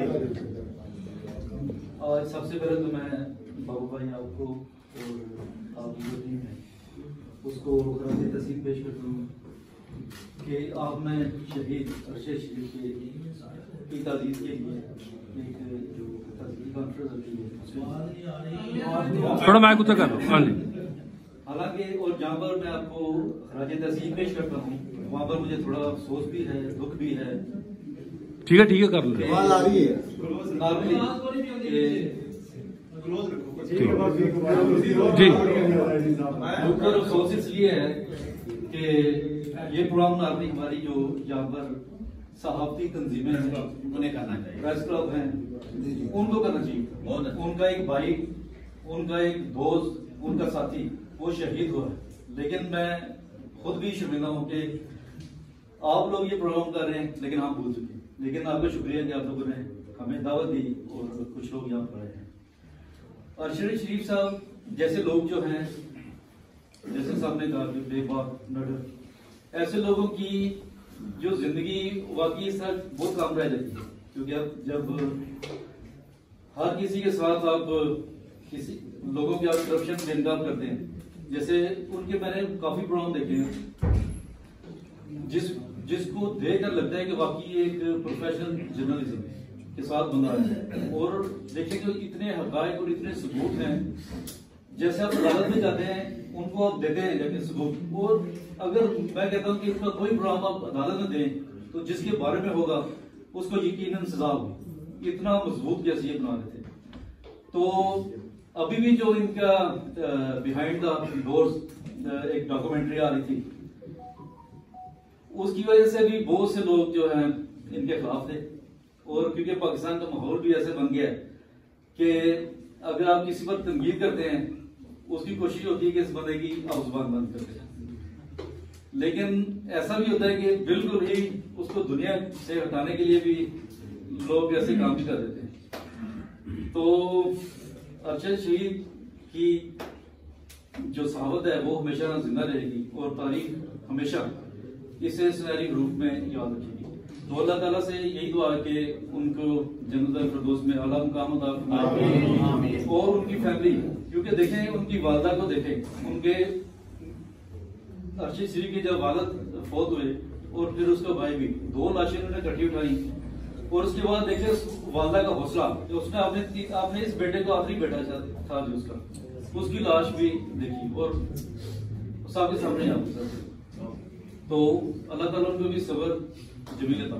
आज सबसे पहले तो मैं बाबू भाई आपको और आपकी जो टीम है उसको खराज तहसीन पेश करता हूँ कि आपने शहीद अरशद शरीफ की ताज़ीज़ के लिए एक जो तस्वीर कॉन्फ्रेंस रखी है थोड़ा माइक उतर कर लो। हाँ जी। हालांकि और जहाँ पर मैं आपको खराज तहसीन पेश करता हूँ वहाँ पर मुझे थोड़ा अफसोस भी है, दुख भी है। ठीक है कर लो। जी डॉक्टर अफसोस इसलिए है कि ये प्रोग्राम नागरिक हमारी जो यहाँ पर सहाफती तंजीमें हैं उन्हें करना चाहिए, प्रेस क्लब हैं उनको करना चाहिए। उनका एक भाई, उनका एक दोस्त, उनका साथी वो शहीद हुआ है, लेकिन मैं खुद भी शर्मिंदा हूँ कि आप लोग ये प्रोग्राम कर रहे हैं लेकिन आप भूल चुके हैं। लेकिन आपका शुक्रिया कि आप लोगों ने हमें दावत दी और कुछ लोग यहाँ पर आए हैं। अरशद शरीफ साहब जैसे लोग जो हैं, जैसे साहब ने कहा कि बेबाक नडर, ऐसे लोगों की जो जिंदगी वाकई इस तरह बहुत काम रह जाती है, क्योंकि अब जब हर किसी के साथ आप किसी लोगों के आप करप्शन बेनकाब करते हैं, जैसे उनके मैंने काफी प्रोग्राम देखे हैं जिसको देखकर लगता है कि वाकई एक प्रोफेशनल जर्नलिज्म के साथ बंदा है। और देखिए कि इतने हकायक और इतने सबूत हैं, जैसे आप अदालत में जाते हैं उनको आप देते हैं जाके सबूत, और अगर मैं कहता हूँ कि इसका कोई प्रोग्राम आप अदालत में दें तो जिसके बारे में होगा उसको यकीनन सजा होगी। इतना मजबूत कैसे ये बना देते। तो अभी भी जो इनका बिहाइंड द डोर्स एक डॉक्यूमेंट्री आ रही थी, उसकी वजह से भी बहुत से लोग जो हैं इनके खिलाफ थे। और क्योंकि पाकिस्तान का माहौल भी ऐसे बन गया है कि अगर आप किसी पर तनकीद करते हैं उसकी कोशिश होती है कि इस बंदे की आप जुबान बंद कर दें, लेकिन ऐसा भी होता है कि बिल्कुल ही उसको दुनिया से हटाने के लिए भी लोग ऐसे काम भी कर देते हैं। तो अरशद शहीद की जो सहावत है वो हमेशा जिंदा रहेगी और तारीख हमेशा इसे सुनहरी रूप में याद रखेगी। तो अल्लाह ताला से यही दुआ है कि उनको जन्नत फिरदौस में आला मुकाम अता फरमाए और उनकी फैमिली, क्योंकि देखें उनकी वालदा को देखें, उनके अरशद शरीफ की जब वालद फौत हुए और फिर उसका भाई भी, 2 लाशें उन्होंने इकट्ठी उठाई और उसके बाद देखे वालदा का हौसला कि उसने आपने इस बेटे को आखिरी बेटा था जो उसकी लाश भी देखी और सबके सामने आपके साथ। तो अल्लाह ताला उनको भी सब्र जमील अता।